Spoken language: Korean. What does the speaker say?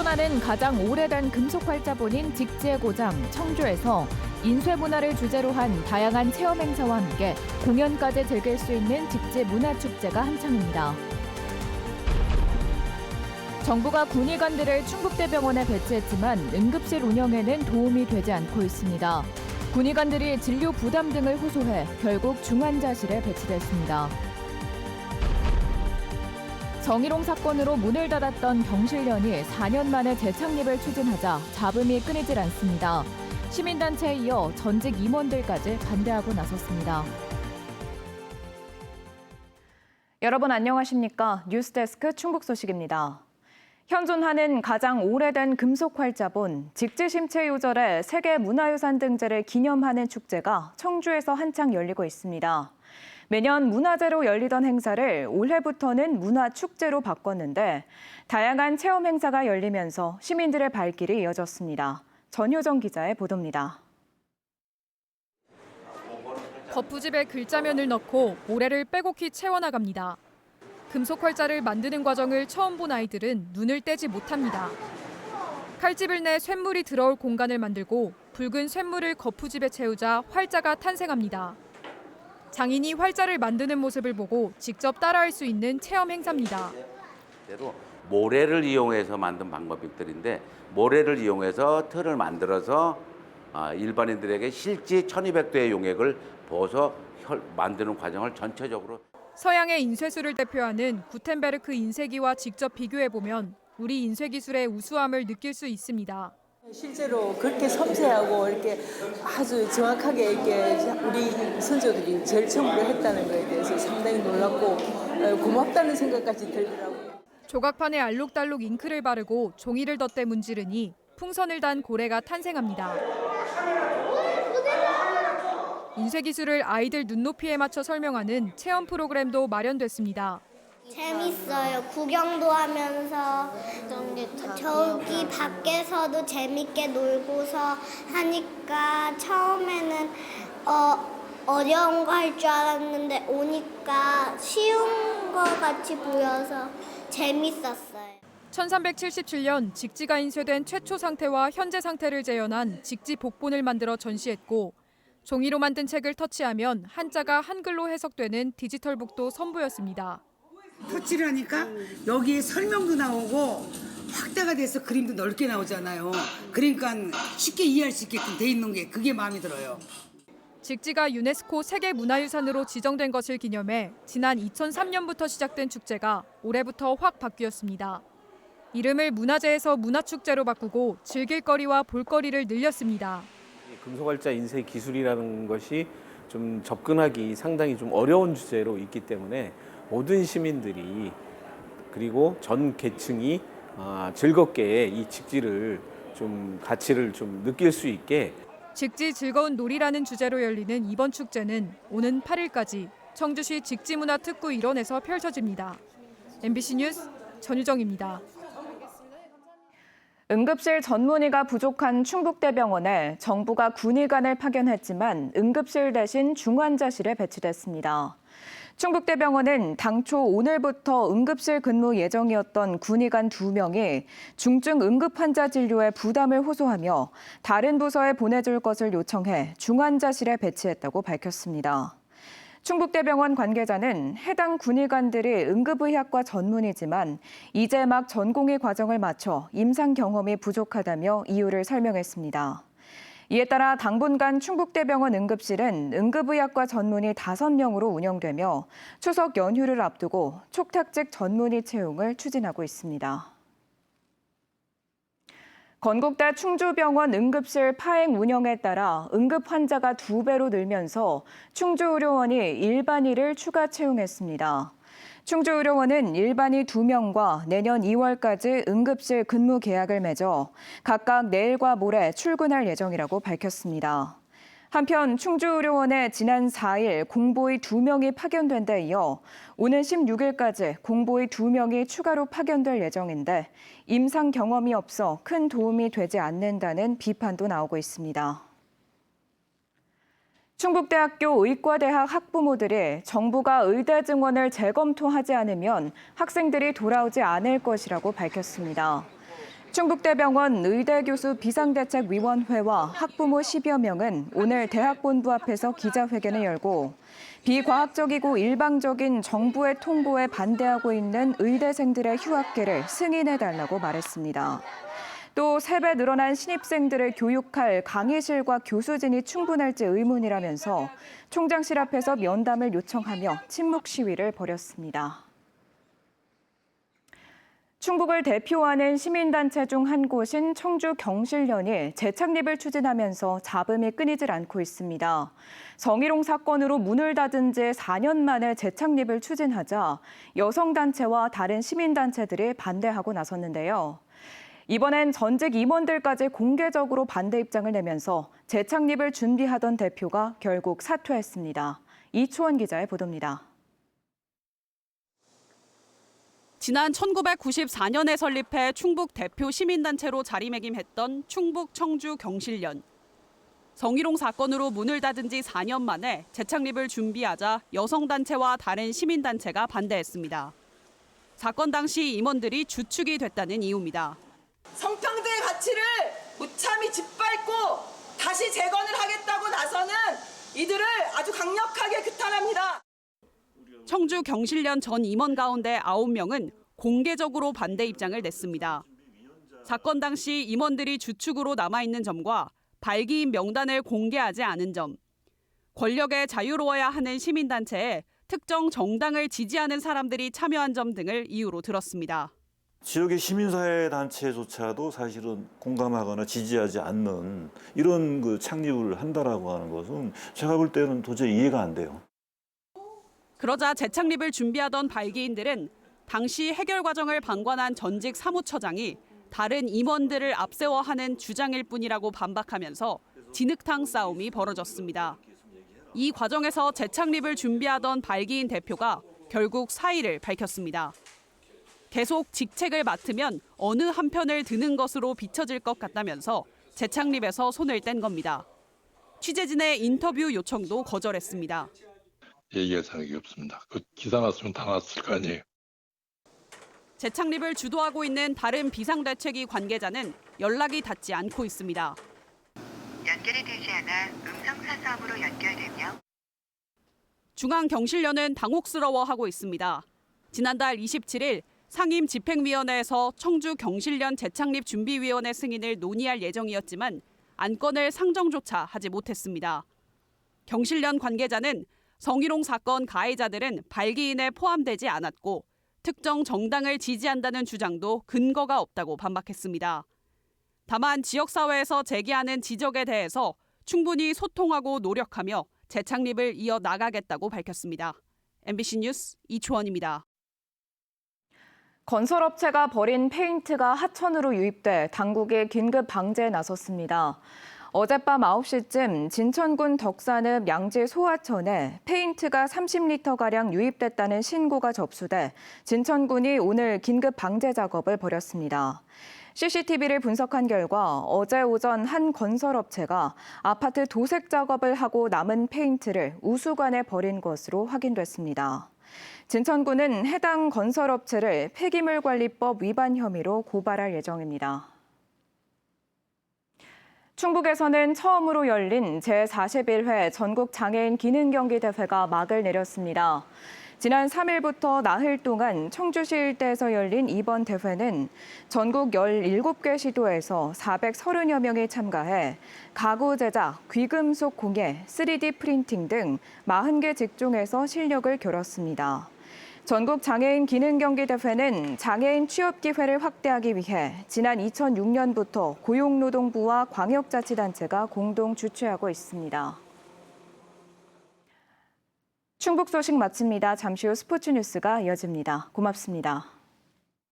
현존하는 가장 오래된 금속활자본인 직지의 고장 청주에서 인쇄 문화를 주제로 한 다양한 체험 행사와 함께 공연까지 즐길 수 있는 직지 문화축제가 한창입니다. 정부가 군의관들을 충북대병원에 배치했지만 응급실 운영에는 도움이 되지 않고 있습니다. 군의관들이 진료 부담 등을 호소해 결국 중환자실에 배치됐습니다. 정일홍 사건으로 문을 닫았던 경실련이 4년 만에 재창립을 추진하자 잡음이 끊이질 않습니다. 시민단체에 이어 전직 임원들까지 반대하고 나섰습니다. 여러분 안녕하십니까? 뉴스데스크 충북 소식입니다. 현존하는 가장 오래된 금속활자본 직지심체유절의 세계문화유산 등재를 기념하는 축제가 청주에서 한창 열리고 있습니다. 매년 문화제로 열리던 행사를 올해부터는 문화축제로 바꿨는데 다양한 체험 행사가 열리면서 시민들의 발길이 이어졌습니다. 전효정 기자의 보도입니다. 거푸집에 글자면을 넣고 모래를 빼곡히 채워나갑니다. 금속 활자를 만드는 과정을 처음 본 아이들은 눈을 떼지 못합니다. 칼집을 내 쇳물이 들어올 공간을 만들고 붉은 쇳물을 거푸집에 채우자 활자가 탄생합니다. 장인이 활자를 만드는 모습을 보고 직접 따라할 수 있는 체험 행사입니다. 모래를 이용해서 만든 방법들인데 모래를 이용해서 틀을 만들어서 일반인들에게 실제 1200도의 용액을 부어서 만드는 과정을 전체적으로 서양의 인쇄술을 대표하는 구텐베르크 인쇄기와 직접 비교해보면 우리 인쇄기술의 우수함을 느낄 수 있습니다. 실제로 그렇게 섬세하고 이렇게 아주 정확하게 이렇게 우리 선조들이 제일 처음으로 했다는 것에 대해서 상당히 놀랍고 고맙다는 생각까지 들더라고요. 조각판에 알록달록 잉크를 바르고 종이를 덧대 문지르니 풍선을 단 고래가 탄생합니다. 인쇄기술을 아이들 눈높이에 맞춰 설명하는 체험 프로그램도 마련됐습니다. 재밌어요. 구경도 하면서 저기 밖에서도 재밌게 놀고서 하니까 처음에는 어려운 거 할 줄 알았는데 오니까 쉬운 거 같이 보여서 재밌었어요. 1377년 직지가 인쇄된 최초 상태와 현재 상태를 재현한 직지 복본을 만들어 전시했고 종이로 만든 책을 터치하면 한자가 한글로 해석되는 디지털북도 선보였습니다. 터치를 하니까 여기에 설명도 나오고 확대가 돼서 그림도 넓게 나오잖아요. 그러니까 쉽게 이해할 수 있게끔 돼 있는 게 그게 마음에 들어요. 직지가 유네스코 세계문화유산으로 지정된 것을 기념해 지난 2003년부터 시작된 축제가 올해부터 확 바뀌었습니다. 이름을 문화제에서 문화축제로 바꾸고 즐길거리와 볼거리를 늘렸습니다. 금속활자 인쇄 기술이라는 것이 좀 접근하기 상당히 좀 어려운 주제로 있기 때문에 모든 시민들이 그리고 전 계층이 즐겁게 이 직지를 좀 가치를 좀 느낄 수 있게 직지 즐거운 놀이라는 주제로 열리는 이번 축제는 오는 8일까지 청주시 직지문화특구 일원에서 펼쳐집니다. MBC 뉴스 전유정입니다. 응급실 전문의가 부족한 충북대병원에 정부가 군의관을 파견했지만 응급실 대신 중환자실에 배치됐습니다. 충북대병원은 당초 오늘부터 응급실 근무 예정이었던 군의관 2명이 중증 응급 환자 진료에 부담을 호소하며 다른 부서에 보내줄 것을 요청해 중환자실에 배치했다고 밝혔습니다. 충북대병원 관계자는 해당 군의관들이 응급의학과 전문이지만 이제 막 전공의 과정을 마쳐 임상 경험이 부족하다며 이유를 설명했습니다. 이에 따라 당분간 충북대병원 응급실은 응급의학과 전문의 5명으로 운영되며 추석 연휴를 앞두고 촉탁직 전문의 채용을 추진하고 있습니다. 건국대 충주병원 응급실 파행 운영에 따라 응급 환자가 2배로 늘면서 충주의료원이 일반의를 추가 채용했습니다. 충주의료원은 일반의 2명과 내년 2월까지 응급실 근무 계약을 맺어 각각 내일과 모레 출근할 예정이라고 밝혔습니다. 한편 충주의료원에 지난 4일 공보의 2명이 파견된 데 이어 오는 16일까지 공보의 2명이 추가로 파견될 예정인데 임상 경험이 없어 큰 도움이 되지 않는다는 비판도 나오고 있습니다. 충북대학교 의과대학 학부모들이 정부가 의대 증원을 재검토하지 않으면 학생들이 돌아오지 않을 것이라고 밝혔습니다. 충북대병원 의대교수 비상대책위원회와 학부모 10여 명은 오늘 대학본부 앞에서 기자회견을 열고 비과학적이고 일방적인 정부의 통보에 반대하고 있는 의대생들의 휴학계를 승인해달라고 말했습니다. 또 3배 늘어난 신입생들을 교육할 강의실과 교수진이 충분할지 의문이라면서 총장실 앞에서 면담을 요청하며 침묵 시위를 벌였습니다. 충북을 대표하는 시민단체 중 한 곳인 청주 경실련이 재창립을 추진하면서 잡음이 끊이질 않고 있습니다. 성희롱 사건으로 문을 닫은 지 4년 만에 재창립을 추진하자 여성단체와 다른 시민단체들이 반대하고 나섰는데요. 이번엔 전직 임원들까지 공개적으로 반대 입장을 내면서 재창립을 준비하던 대표가 결국 사퇴했습니다. 이초원 기자의 보도입니다. 지난 1994년에 설립해 충북 대표 시민단체로 자리매김했던 충북 청주 경실련. 성희롱 사건으로 문을 닫은 지 4년 만에 재창립을 준비하자 여성단체와 다른 시민단체가 반대했습니다. 사건 당시 임원들이 주축이 됐다는 이유입니다. 성평등의 가치를 무참히 짓밟고 다시 재건을 하겠다고 나서는 이들을 아주 강력하게 규탄합니다. 청주 경실련 전 임원 가운데 9명은 공개적으로 반대 입장을 냈습니다. 사건 당시 임원들이 주축으로 남아있는 점과 발기인 명단을 공개하지 않은 점, 권력에 자유로워야 하는 시민단체에 특정 정당을 지지하는 사람들이 참여한 점 등을 이유로 들었습니다. 지역의 시민사회 단체조차도 사실은 공감하거나 지지하지 않는 이런 창립을 한다라고 하는 것은 제가 볼 때는 도저히 이해가 안 돼요. 그러자 재창립을 준비하던 발기인들은 당시 해결 과정을 방관한 전직 사무처장이 다른 임원들을 앞세워하는 주장일 뿐이라고 반박하면서 진흙탕 싸움이 벌어졌습니다. 이 과정에서 재창립을 준비하던 발기인 대표가 결국 사의를 밝혔습니다. 계속 직책을 맡으면 어느 한편을 드는 것으로 비춰질 것 같다면서 재창립에서 손을 뗀 겁니다. 취재진의 인터뷰 요청도 거절했습니다. 얘기할 생각이 없습니다. 그 기사 났으면 다 났을 거 아니에요. 재창립을 주도하고 있는 다른 비상대책위 관계자는 연락이 닿지 않고 있습니다. 연결이 되지 않아 음성사서함으로 연결되며 중앙경실련은 당혹스러워하고 있습니다. 지난달 27일 상임 집행위원회에서 청주 경실련 재창립 준비위원회 승인을 논의할 예정이었지만 안건을 상정조차 하지 못했습니다. 경실련 관계자는 성희롱 사건 가해자들은 발기인에 포함되지 않았고 특정 정당을 지지한다는 주장도 근거가 없다고 반박했습니다. 다만 지역사회에서 제기하는 지적에 대해서 충분히 소통하고 노력하며 재창립을 이어나가겠다고 밝혔습니다. MBC 뉴스 이초원입니다. 건설업체가 버린 페인트가 하천으로 유입돼 당국이 긴급 방제에 나섰습니다. 어젯밤 9시쯤 진천군 덕산읍 양지 소하천에 페인트가 30리터가량 유입됐다는 신고가 접수돼 진천군이 오늘 긴급 방제 작업을 벌였습니다. CCTV를 분석한 결과 어제 오전 한 건설업체가 아파트 도색 작업을 하고 남은 페인트를 우수관에 버린 것으로 확인됐습니다. 진천군은 해당 건설업체를 폐기물관리법 위반 혐의로 고발할 예정입니다. 충북에서는 처음으로 열린 제41회 전국장애인 기능경기대회가 막을 내렸습니다. 지난 3일부터 나흘 동안 청주시 일대에서 열린 이번 대회는 전국 17개 시도에서 430여 명이 참가해 가구 제작, 귀금속 공예, 3D 프린팅 등 40개 직종에서 실력을 겨뤘습니다. 전국 장애인 기능경기대회는 장애인 취업 기회를 확대하기 위해 지난 2006년부터 고용노동부와 광역자치단체가 공동 주최하고 있습니다. 충북 소식 마칩니다. 잠시 후 스포츠 뉴스가 이어집니다. 고맙습니다.